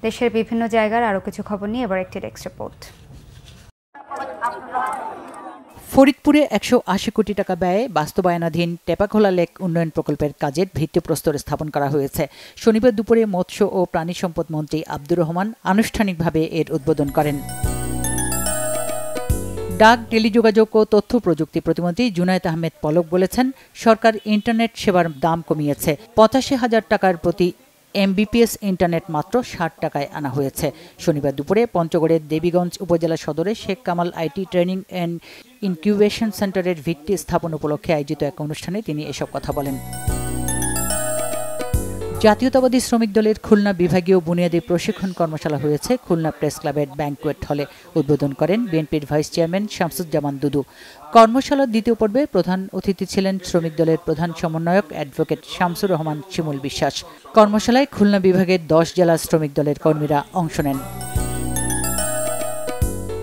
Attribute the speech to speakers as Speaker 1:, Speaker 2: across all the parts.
Speaker 1: দেশের বিভিন্ন জায়গার আরও কিছু খবর নিয়ে এবার একটি ডেস্ক রিপোর্ট।
Speaker 2: ফরিদপুরে ১৮০ কোটি টাকা ব্যয়ে বাস্তবায়নাধীন টেপাখোলা লেক উন্নয়ন প্রকল্পের কাজের ভিত্তিপ্রস্তর স্থাপন করা হয়েছে। শনিবার দুপুরে মৎস্য ও প্রাণী সম্পদ মন্ত্রী আব্দুর রহমান আনুষ্ঠানিকভাবে এর উদ্বোধন করেন। ডাক, টেলিযোগাযোগ ও তথ্য প্রযুক্তি প্রতিমন্ত্রী জুনায়েদ আহমেদ পলক বলেছেন, সরকার ইন্টারনেট সেবার দাম কমিয়েছে। ৮৫,০০০ টাকার প্রতি এমবিপিএস ইন্টারনেট মাত্র ৬০ টাকায় আনা হয়েছে। শনিবার দুপুরে পঞ্চগড়ের দেবীগঞ্জ উপজেলা সদরে Sheikh Kamal IT training and incubation সেন্টারের ভিত্তি স্থাপন উপলক্ষে আয়োজিত এক অনুষ্ঠানে তিনি এসব কথা বলেন। জাতীয়তাবাদী শ্রমিক দলের খুলনা বিভাগীয় বুনিয়াদী প্রশিক্ষণ কর্মশালা হয়েছে খুলনা প্রেস ক্লাবের ব্যাংকুয়েট হলে। উদ্বোধন করেন বিএনপির ভাইস চেয়ারম্যান শামসুজ্জামান দুদু। কর্মশালার দ্বিতীয় পর্বে প্রধান অতিথি ছিলেন শ্রমিক দলের প্রধান সমন্বয়ক অ্যাডভোকেট শামসুর রহমান শিমুল বিশ্বাস। কর্মশালায় খুলনা বিভাগের ১০ জেলা শ্রমিক দলের কর্মীরা অংশ নেন।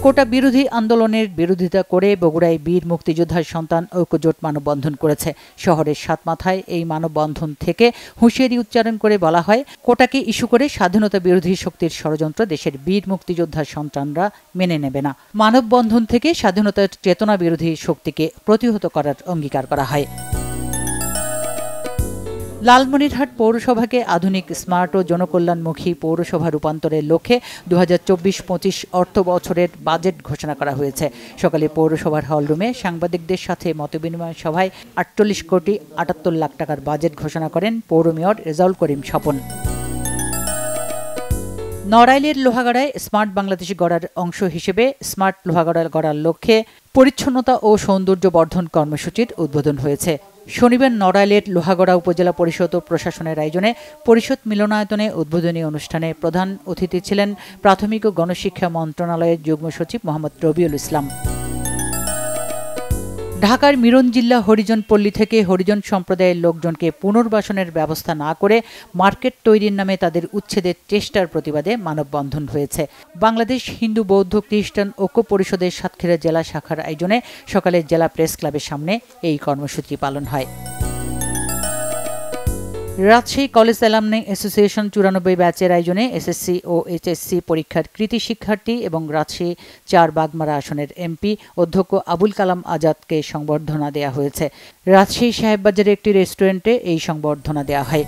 Speaker 2: কোটা বিরোধী আন্দোলনের বিরোধিতা করে বগুড়ায় বীর মুক্তিযোদ্ধার সন্তান ঐক্যজোট মানববন্ধন করেছে। শহরের সাতমাথায় এই মানববন্ধন থেকে হুঁশিয়ারি উচ্চারণ করে বলা হয়, কোটাকে ইস্যু করে স্বাধীনতা বিরোধী শক্তির ষড়যন্ত্র দেশের বীর মুক্তিযোদ্ধার সন্তানরা মেনে নেবে না। মানববন্ধন থেকে স্বাধীনতার চেতনা বিরোধী শক্তিকে প্রতিহত করার অঙ্গীকার করা হয়। লালমনিরহাট পৌরসভাকে আধুনিক স্মার্ট ও জনকল্যাণমুখী পৌরসভা রূপান্তরের লক্ষ্যে ২০২৪-২৫ অর্থ বছরের বাজেট ঘোষণা করা হয়েছে। সকালে পৌরসভার হলরুমে সাংবাদিকদের সাথে মতবিনিময় সভায় ৪৮ কোটি ৭৮ লাখ টাকার বাজেট ঘোষণা করেন পৌর মেয়র রেজাউল করিম স্বপন। নড়াইলের লোহাগাড়ায় স্মার্ট বাংলাদেশ গড়ার অংশ হিসেবে স্মার্ট লোহাগাড়া গড়ার লক্ষ্যে পরিচ্ছন্নতা ও সৌন্দর্য বর্ধন কর্মসূচির উদ্বোধন হয়েছে। শনিবার নড়াইলের লোহাগড়া উপজেলা পরিষদ ও প্রশাসনের আয়োজনে পরিষদ মিলনায়তনে উদ্বোধনী অনুষ্ঠানে প্রধান অতিথি ছিলেন প্রাথমিক ও গণশিক্ষা মন্ত্রণালয়ের যুগ্ম সচিব মোহাম্মদ রবিউল ইসলাম। ঢাকার মিরনজিল্লা হরিজন পল্লী থেকে হরিজন সম্প্রদায়ের লোকজনকে পুনর্বাসনের ব্যবস্থা না করে মার্কেট তৈরির নামে তাদের উচ্ছেদের চেষ্টার প্রতিবাদে মানববন্ধন হয়েছে। বাংলাদেশ হিন্দু বৌদ্ধ খ্রিস্টান ঐক্য পরিষদের সাতক্ষীরা জেলা শাখার আয়োজনে সকালে জেলা প্রেস ক্লাবের সামনে এই কর্মসূচি পালন হয়। রাজশাহী কলেজ অ্যালামনাই অ্যাসোসিয়েশন ৯৪ ব্যাচের আয়োজনে এসএসসি ও এইচএসসি পরীক্ষার কৃতী শিক্ষার্থী এবং রাজশাহী ৪ বাগমারা আসনের এমপি অধ্যক্ষ আবুল কালাম আজাদকে সংবর্ধনা দেওয়া হয়েছে। রাজশাহী সাহেববাজারের একটি রেস্টুরেন্টে এই সংবর্ধনা দেওয়া হয়।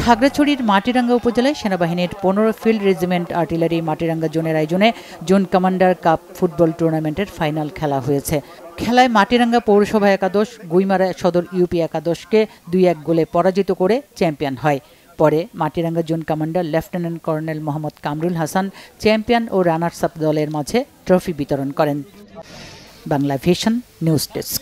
Speaker 2: খাগড়াছড়ির মাটিরাঙ্গা উপজেলায় সেনাবাহিনীর ১৫ ফিল্ড রেজিমেন্ট আর্টিলারি মাটিরাঙ্গা জোনের আয়োজনে জোন কমান্ডার কাপ ফুটবল টুর্নামেন্টের ফাইনাল খেলা হয়েছে। খেলায় মাটিরাঙ্গা পৌরসভা একাদশ গুইমারা সদর ইউপি একাদশকে ২-১ গোলে পরাজিত করে চ্যাম্পিয়ন হয়। পরে Matiranga zone commander lieutenant colonel Mohammad Kamrul Hasan champion ও রানার্স আপ দলের মাঝে ট্রফি বিতরণ করেন। Bangla vision news desk.